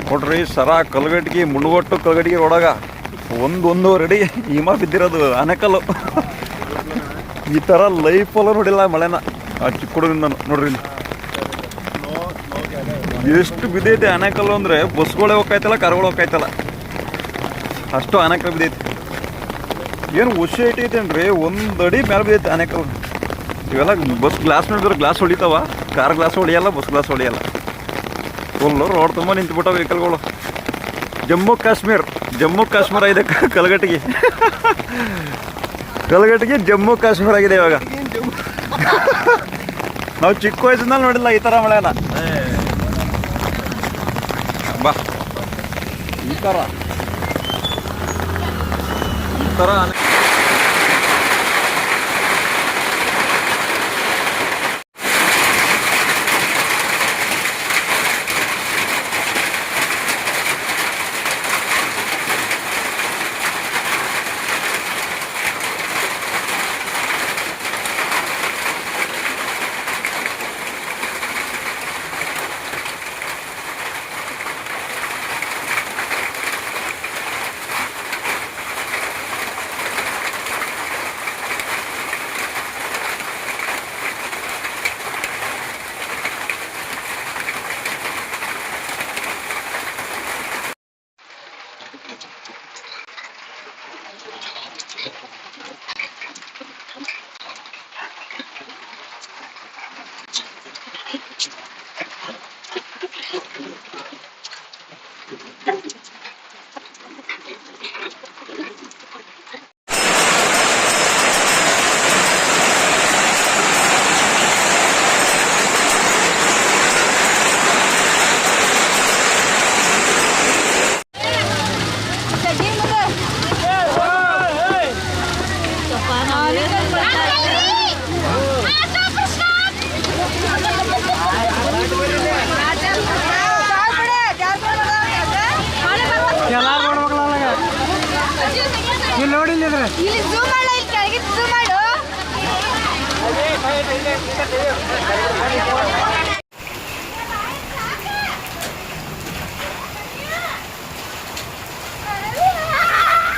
ನೋಡ್ರಿ ಸರ ಕಲ್ಗಟ್ಟಿಗೆ ಮುಳುಗೊಟ್ಟು ಕಲ್ಗಟ್ಟಿಗೆ ರೋಡಾಗ ಒಂದು ಅಡಿ ಹಿಮ ಬಿದ್ದಿರೋದು ಆನೆಕಲ್ಲು. ಈ ಥರ ಲೈಫಲ್ಲ ನೋಡಿಲ್ಲ ಮಳೆನ ಆ ಚಿಕ್ಕ ಹುಡುಗರಿಂದ ನೋಡ್ರಿ ಇಲ್ಲಿ ಎಷ್ಟು ಬಿದ್ದೈತೆ ಆನೆಕಲ್ಲು ಅಂದರೆ ಬಸ್ಗಳೇ ಹೋಗ್ತಾಯ್ತಲ್ಲ ಕಾರ್ಗಳು ಹೋಗ್ತಾಯ್ತಲ್ಲ ಅಷ್ಟು ಆನೆಕಲ್ಲು ಬಿದ್ದೈತೆ. ಏನು ಹುಷಿ ಐತೈತೇನ್ರಿ, ಒಂದು ಅಡಿ ಮೇಲೆ ಬಿದ್ದೈತೆ ಆನೆಕಲ್ಲು. ಇವೆಲ್ಲ ಬಸ್ ಗ್ಲಾಸ್ ಮೇಲೆ ಗ್ಲಾಸ್ ಹೊಡಿತಾವ, ಕಾರ್ ಗ್ಲಾಸ್ ಹೊಡಿಯಲ್ಲ, ಬಸ್ ಗ್ಲಾಸ್ ಹೊಡಿಯಲ್ಲ. ಫುಲ್ಲು ರೋಡ್ ತುಂಬ ನಿಂತ್ಬಿಟ್ಟಾವ ವೆಹಿಕಲ್ಗಳು. ಜಮ್ಮು ಕಾಶ್ಮೀರ ಇದೆ ಕಲ್ಗಟ್ಟಿಗೆ. ಜಮ್ಮು ಕಾಶ್ಮೀರ ಆಗಿದೆ ಇವಾಗ. ನಾವು ಚಿಕ್ಕ ವಯಸ್ಸಿನಲ್ಲಿ ನೋಡಿಲ್ಲ ಈ ಥರ ಮಳೆನ. ಬಾ ಈ ಥರ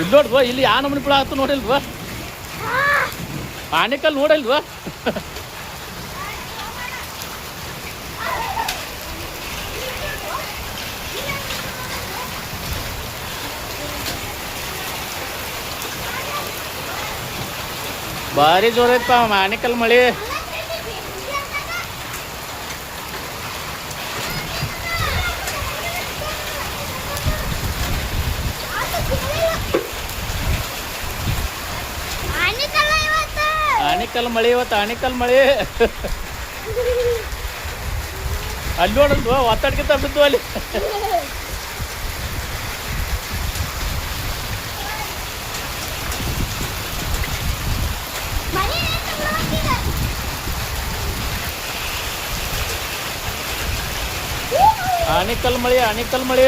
ಇದು ನೋಡ್ವಾ, ಇಲ್ಲಿ ಯಾ ನಮೂನಿ ಪುಳ ಆಯ್ತು ನೋಡಿಲ್ವಾ, ಆನೆಕಲ್ ನೋಡಿಲ್ವಾ. ಭಾರಿ ಜೋರ ಐತಪ್ಪ ಆನೆಕಲ್ ಮಳೆ. ಆನೆಕಲ್ ಮಳೆ ಇವತ್ತು, ಆನೆಕಲ್ ಮಳೆ. ಅಲ್ಲಿ ನೋಡಲ್ವ ಒತ್ತಡಕ್ಕಿಂತ ಬಿದ್ದು ಅಲ್ಲಿ. ಆನೆಕಲ್ ಮಳೆ